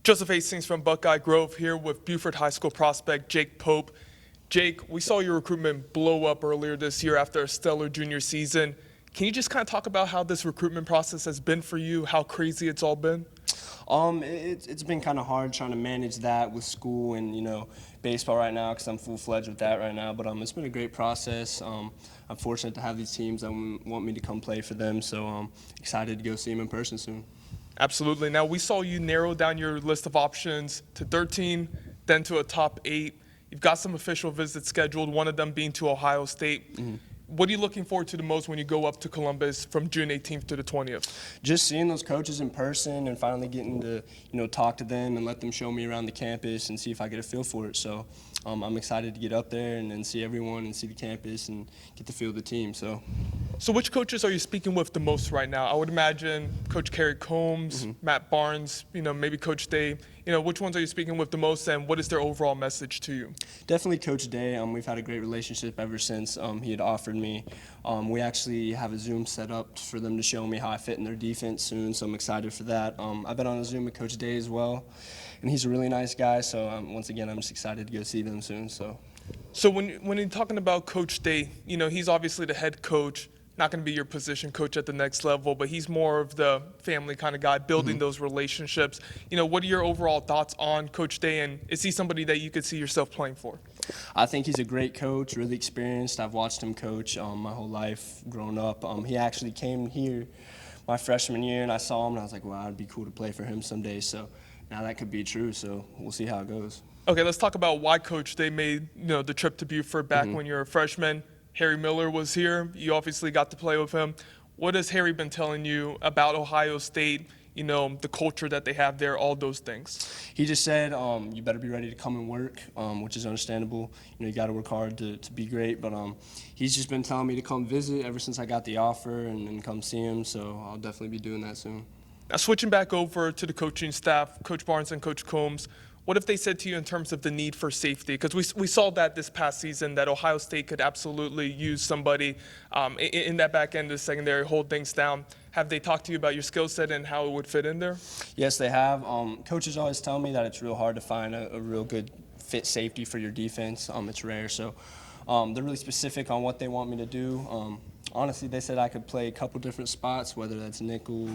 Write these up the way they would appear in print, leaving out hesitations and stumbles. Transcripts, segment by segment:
Joseph Hastings from Buckeye Grove here with Buford High School prospect Jake Pope. Jake, we saw your recruitment blow up earlier this year after a stellar junior season. Can you just kind of talk about how this recruitment process has been for you, how crazy it's all been? It's been kind of hard trying to manage that with school and, baseball right now because I'm full-fledged with that right now. But it's been a great process. I'm fortunate to have these teams that want me to come play for them, so I'm excited to go see them in person soon. Absolutely. Now, we saw you narrow down your list of options to 13, then to a top 8. You've got some official visits scheduled, one of them being to Ohio State. Mm-hmm. What are you looking forward to the most when you go up to Columbus from June 18th to the 20th? Just seeing those coaches in person and finally getting to, talk to them and let them show me around the campus and see if I get a feel for it. So I'm excited to get up there and see everyone and see the campus and get to feel the team. So which coaches are you speaking with the most right now? I would imagine Coach Kerry Combs, mm-hmm. Matt Barnes, maybe Coach Day. Which ones are you speaking with the most, and what is their overall message to you? Definitely Coach Day. We've had a great relationship ever since he had offered me. We actually have a Zoom set up for them to show me how I fit in their defense soon, so I'm excited for that. I've been on a Zoom with Coach Day as well, and he's a really nice guy, so once again, I'm just excited to go see them soon. So when you're talking about Coach Day, he's obviously the head coach. Not going to be your position coach at the next level, but he's more of the family kind of guy, building mm-hmm. those relationships. What are your overall thoughts on Coach Day, and is he somebody that you could see yourself playing for? I think he's a great coach, really experienced. I've watched him coach my whole life growing up. He actually came here my freshman year, and I saw him, and I was like, wow, it'd be cool to play for him someday. So now that could be true, so we'll see how it goes. Okay, let's talk about why Coach Day made the trip to Buford back mm-hmm. when you were a freshman. Harry Miller was here. You obviously got to play with him. What has Harry been telling you about Ohio State, the culture that they have there, all those things? He just said you better be ready to come and work, which is understandable. You got to work hard to be great. But he's just been telling me to come visit ever since I got the offer and come see him. So I'll definitely be doing that soon. Now, switching back over to the coaching staff, Coach Barnes and Coach Combs, what if they said to you in terms of the need for safety? Because we saw that this past season, that Ohio State could absolutely use somebody in that back end of the secondary, hold things down. Have they talked to you about your skill set and how it would fit in there? Yes, they have. Coaches always tell me that it's real hard to find a real good fit safety for your defense. It's rare. So they're really specific on what they want me to do. Honestly, they said I could play a couple different spots, whether that's nickel,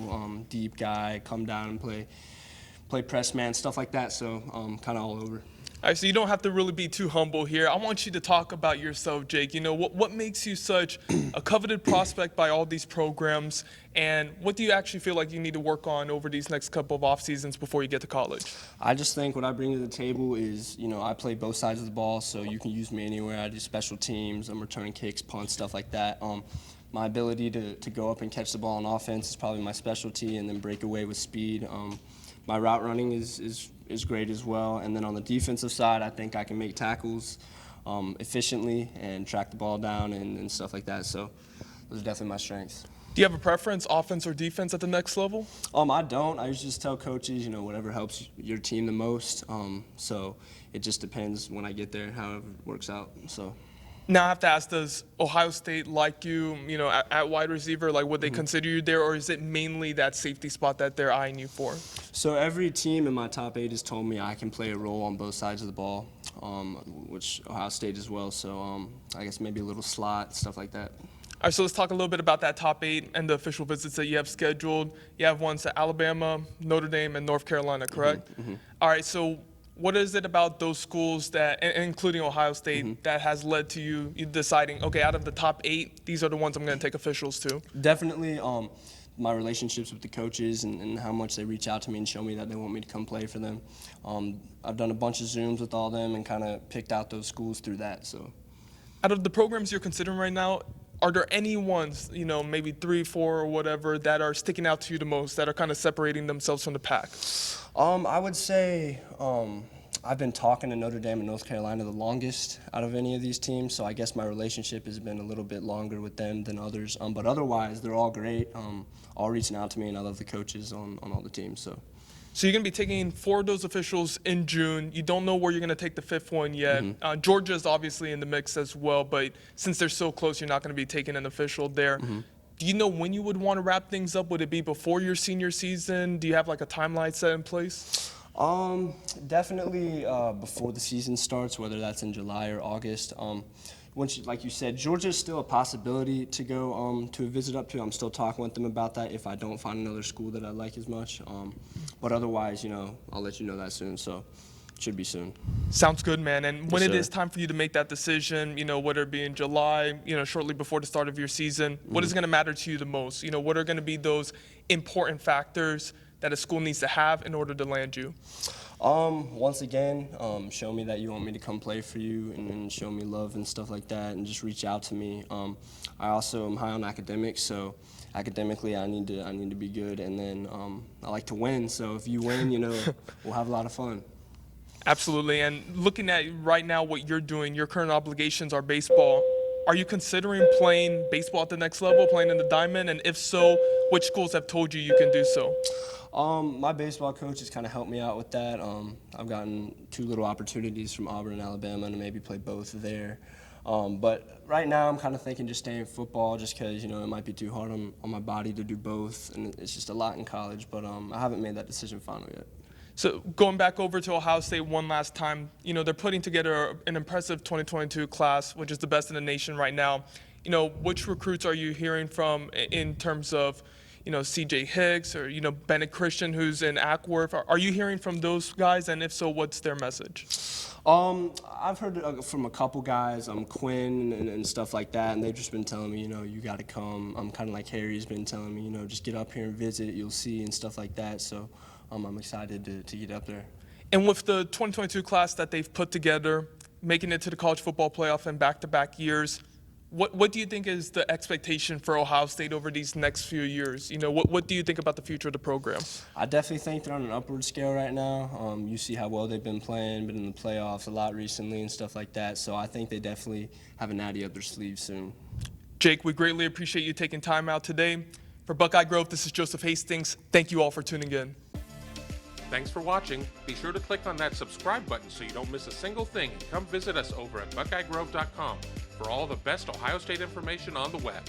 deep guy, come down and play press man, stuff like that, so kind of all over. All right, so you don't have to really be too humble here. I want you to talk about yourself, Jake. What makes you such a coveted prospect by all these programs, and what do you actually feel like you need to work on over these next couple of off seasons before you get to college? I just think what I bring to the table is, I play both sides of the ball, so you can use me anywhere. I do special teams, I'm returning kicks, punts, stuff like that. My ability to go up and catch the ball on offense is probably my specialty, and then break away with speed. My route running is great as well. And then on the defensive side, I think I can make tackles efficiently and track the ball down and stuff like that. So those are definitely my strengths. Do you have a preference, offense or defense, at the next level? I don't. I usually just tell coaches, whatever helps your team the most. So it just depends when I get there, however it works out. So. Now I have to ask, does Ohio State like you, at wide receiver? Like, would they mm-hmm. consider you there, or is it mainly that safety spot that they're eyeing you for? So every team in my top 8 has told me I can play a role on both sides of the ball, which Ohio State as well. So I guess maybe a little slot, stuff like that. All right, so let's talk a little bit about that top 8 and the official visits that you have scheduled. You have ones to Alabama, Notre Dame, and North Carolina, correct? Mm-hmm. Mm-hmm. All right, so what is it about those schools, that, including Ohio State, mm-hmm. that has led to you deciding, okay, out of the top 8, these are the ones I'm going to take officials to? Definitely my relationships with the coaches and how much they reach out to me and show me that they want me to come play for them. I've done a bunch of Zooms with all them and kind of picked out those schools through that. So, out of the programs you're considering right now, are there any ones, maybe 3, 4 or whatever, that are sticking out to you the most, that are kind of separating themselves from the pack? I would say I've been talking to Notre Dame and North Carolina the longest out of any of these teams, so I guess my relationship has been a little bit longer with them than others. But otherwise, they're all great, all reaching out to me, and I love the coaches on all the teams. So you're going to be taking 4 of those officials in June. You don't know where you're going to take the 5th one yet. Mm-hmm. Georgia's obviously in the mix as well, but since they're so close, you're not going to be taking an official there. Mm-hmm. Do you know when you would want to wrap things up? Would it be before your senior season? Do you have like a timeline set in place? Definitely before the season starts, whether that's in July or August. Like you said, Georgia's still a possibility to go to a visit up to. I'm still talking with them about that if I don't find another school that I like as much. But otherwise, I'll let you know that soon. So should be soon. Sounds good, man. And when Yes, it sir. is time for you to make that decision, whether it be in July, shortly before the start of your season, what is going to matter to you the most? What are going to be those important factors that a school needs to have in order to land you? Once again, show me that you want me to come play for you, and then show me love and stuff like that, and just reach out to me. I also am high on academics, so academically I need to be good, and then I like to win. So if you win, we'll have a lot of fun. Absolutely. And looking at right now what you're doing, your current obligations are baseball. Are you considering playing baseball at the next level, playing in the diamond? And if so, which schools have told you you can do so? My baseball coach has kind of helped me out with that. I've gotten 2 little opportunities from Auburn and Alabama to maybe play both there. But right now I'm kind of thinking just staying in football just because, it might be too hard on my body to do both. And it's just a lot in college. But I haven't made that decision final yet. So going back over to Ohio State one last time, they're putting together an impressive 2022 class, which is the best in the nation right now. Which recruits are you hearing from in terms of, C.J. Hicks or, Bennett Christian, who's in Ackworth? Are you hearing from those guys? And if so, what's their message? I've heard from a couple guys, Quinn and stuff like that, and they've just been telling me, you got to come. I'm kind of like Harry's been telling me, just get up here and visit, you'll see, and stuff like that. So I'm excited to get up there. And with the 2022 class that they've put together, making it to the college football playoff in back-to-back years, what do you think is the expectation for Ohio State over these next few years? What do you think about the future of the program? I definitely think they're on an upward scale right now. You see how well they've been playing, been in the playoffs a lot recently and stuff like that. So I think they definitely have a natty up their sleeve soon. Jake, we greatly appreciate you taking time out today. For Buckeye Grove, this is Joseph Hastings. Thank you all for tuning in. Thanks for watching. Be sure to click on that subscribe button so you don't miss a single thing, and come visit us over at BuckeyeGrove.com for all the best Ohio State information on the web.